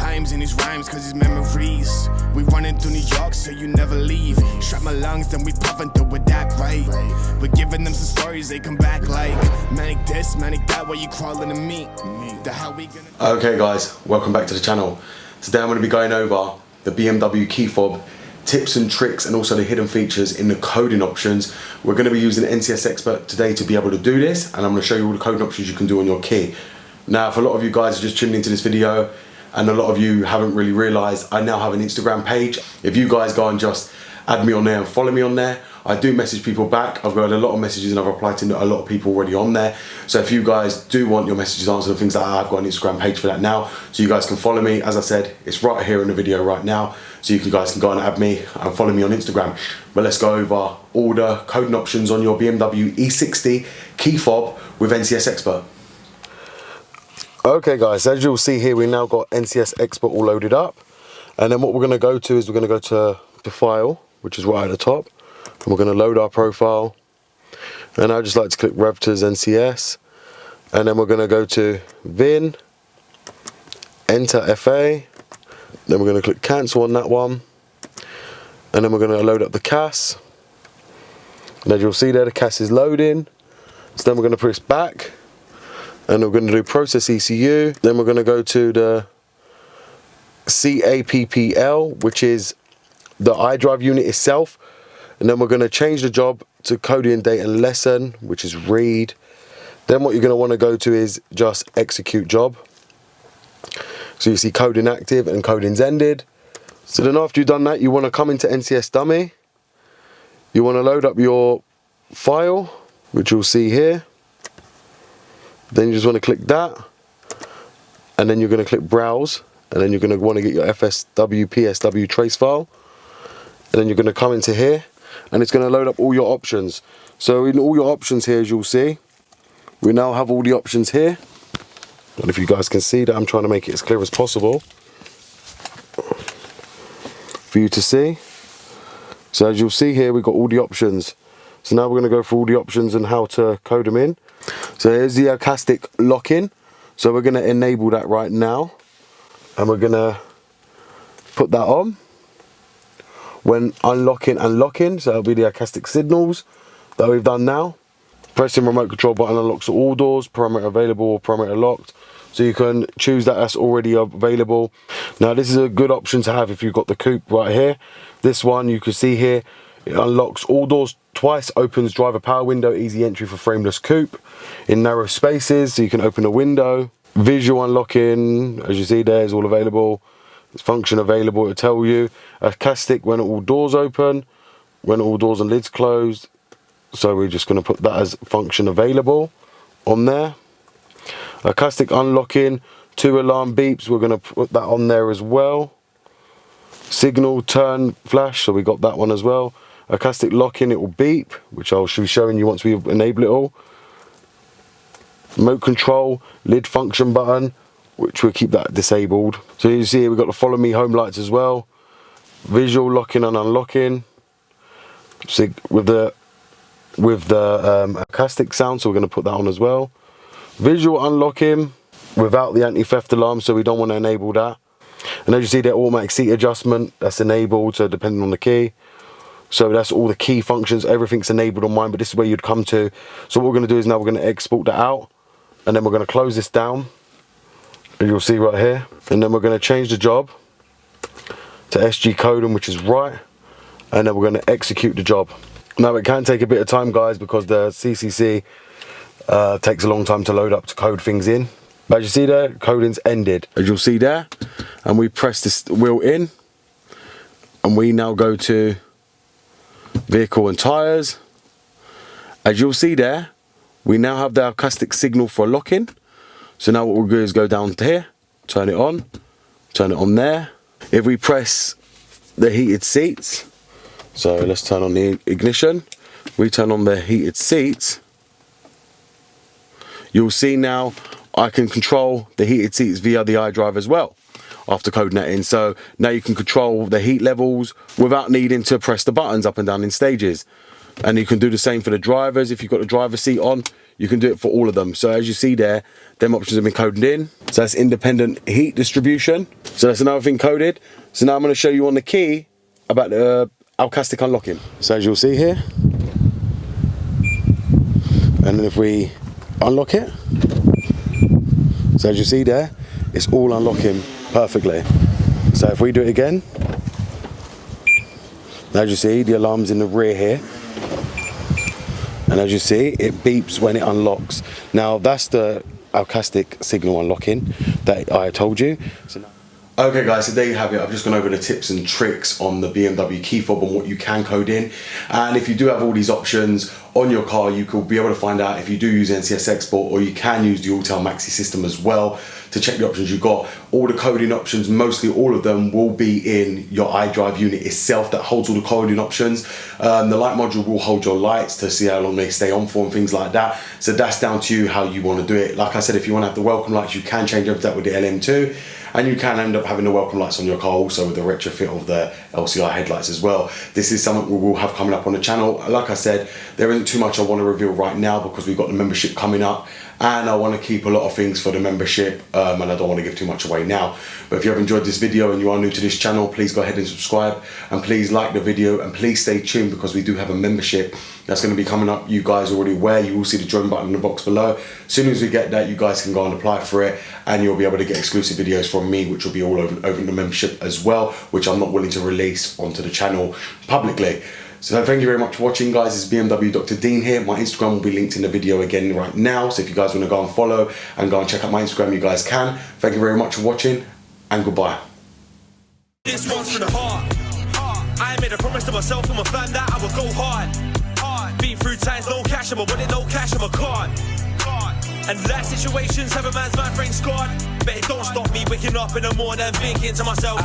times in his rhymes, cause his memories. We running through New York, so you never leave. Strap my lungs, then we puffin' through with that right. But giving them some stories, they come back like manic this, manic that, why you crawling to me? The hell we gonna... Okay guys, welcome back to the channel. Today I'm going to be going over the BMW key fob tips and tricks and also the hidden features in the coding options. We're going to be using NCS Expert today to be able to do this, and I'm going to show you all the coding options you can do on your key. Now, for a lot of you guys who just tuned into this video, and a lot of you haven't really realised, I now have an Instagram page. If you guys go and just add me on there and follow me on there, I do message people back. I've got a lot of messages and I've replied to a lot of people already on there. So if you guys do want your messages answered and things like that, I've got an Instagram page for that now. So you guys can follow me. As I said, it's right here in the video right now. So you guys can go and add me and follow me on Instagram. But let's go over all the coding options on your BMW E60 key fob with NCS Expert. Okay guys, as you'll see here, we now got NCS Expert all loaded up. And then what we're going to go to is we're going to go to the file, which is right at the top. And we're going to load our profile, and I just like to click Revtors NCS, and then we're going to go to VIN, enter FA, then we're going to click cancel on that one, and then we're going to load up the CAS, and as you'll see there, the CAS is loading. So then we're going to press back, and we're going to do process ECU, then we're going to go to the CAPPL, which is the iDrive unit itself. And then we're going to change the job to coding date and lesson, which is read. Then what you're going to want to go to is just execute job. So you see coding active and coding's ended. So then after you've done that, you want to come into NCS Dummy. You want to load up your file, which you'll see here. Then you just want to click that. And then you're going to click browse. And then you're going to want to get your FSW, PSW trace file. And then you're going to come into here. And it's going to load up all your options. So in all your options here, as you'll see, we now have all the options here. And if you guys can see that, I'm trying to make it as clear as possible for you to see. So as you'll see here, we've got all the options. So now we're going to go through all the options and how to code them in. So here's the acoustic lock-in. So we're going to enable that right now. And we're going to put that on. When unlocking and locking, so that'll be the acoustic signals that we've done now. Pressing remote control button unlocks all doors, parameter available or parameter locked. So you can choose that's already available. Now this is a good option to have if you've got the coupe right here. This one you can see here, it unlocks all doors twice, opens driver power window, easy entry for frameless coupe in narrow spaces, so you can open a window. Visual unlocking, as you see there, is all available. It's function available, it'll tell you. Acoustic when all doors open, when all doors and lids closed. So we're just going to put that as function available on there. Acoustic unlocking, 2 alarm beeps, we're going to put that on there as well. Signal turn flash, so we got that one as well. Acoustic locking, it will beep, which I'll be showing you once we enable it all. Remote control, lid function button, which we'll keep that disabled. So you see here we've got the follow me home lights as well. Visual locking and unlocking. So with the acoustic sound, so we're going to put that on as well. Visual unlocking without the anti-theft alarm, so we don't want to enable that. And as you see there, automatic seat adjustment, that's enabled, so depending on the key. So that's all the key functions, everything's enabled on mine, but this is where you'd come to. So what we're going to do is now we're going to export that out, and then we're going to close this down. And you'll see right here, and then we're going to change the job to SG coding, which is right, and then we're going to execute the job. Now it can take a bit of time guys, because the CCC takes a long time to load up to code things in. But as you see there, coding's ended, as you'll see there, and we press this wheel in, and we now go to vehicle and tires. As you'll see there, we now have the acoustic signal for locking. So now what we'll do is go down to here, turn it on there. If we press the heated seats, so let's turn on the ignition, we turn on the heated seats, you'll see now I can control the heated seats via the iDrive as well after coding that in. So now you can control the heat levels without needing to press the buttons up and down in stages. And you can do the same for the drivers. If you've got the driver's seat on, you can do it for all of them. So as you see there, them options have been coded in. So that's independent heat distribution. So that's another thing coded. So now I'm going to show you on the key about the alcastic unlocking. So as you'll see here, and then if we unlock it, so as you see there, it's all unlocking perfectly. So if we do it again, as you see, the alarm's in the rear here. And as you see, it beeps when it unlocks. Now that's the alcastic signal unlocking that I told you. So okay guys, so there you have it. I've just gone over the tips and tricks on the BMW key fob and what you can code in. And if you do have all these options on your car, you could be able to find out if you do use NCS Export, or you can use the Autel Maxi system as well to check the options you've got. All the coding options, mostly all of them, will be in your iDrive unit itself that holds all the coding options. The light module will hold your lights to see how long they stay on for and things like that. So that's down to you how you want to do it. Like I said, if you want to have the welcome lights, you can change over that with the LM2. And you can end up having the welcome lights on your car also with the retrofit of the LCI headlights as well. This is something we will have coming up on the channel. Like I said, there isn't too much I want to reveal right now because we've got the membership coming up, and I want to keep a lot of things for the membership, and I don't want to give too much away now. But if you have enjoyed this video and you are new to this channel, please go ahead and subscribe, and please like the video, and please stay tuned because we do have a membership that's going to be coming up. You guys are already aware. You will see the join button in the box below. As soon as we get that, you guys can go and apply for it, and you'll be able to get exclusive videos from me, which will be all over the membership as well, which I'm not willing to release onto the channel publicly. So thank you very much for watching, guys. It's BMW Dr. Dean here. My Instagram will be linked in the video again right now. So if you guys want to go and follow and go and check out my Instagram, you guys can. Thank you very much for watching, and goodbye. This one's from the heart. I made a promise to myself and my fam that I would go hard. Been through times, no cash, but when it no cash, I'm a card. And life situations have a man's mind frame scarred. But it don't stop me waking up in the morning thinking to myself,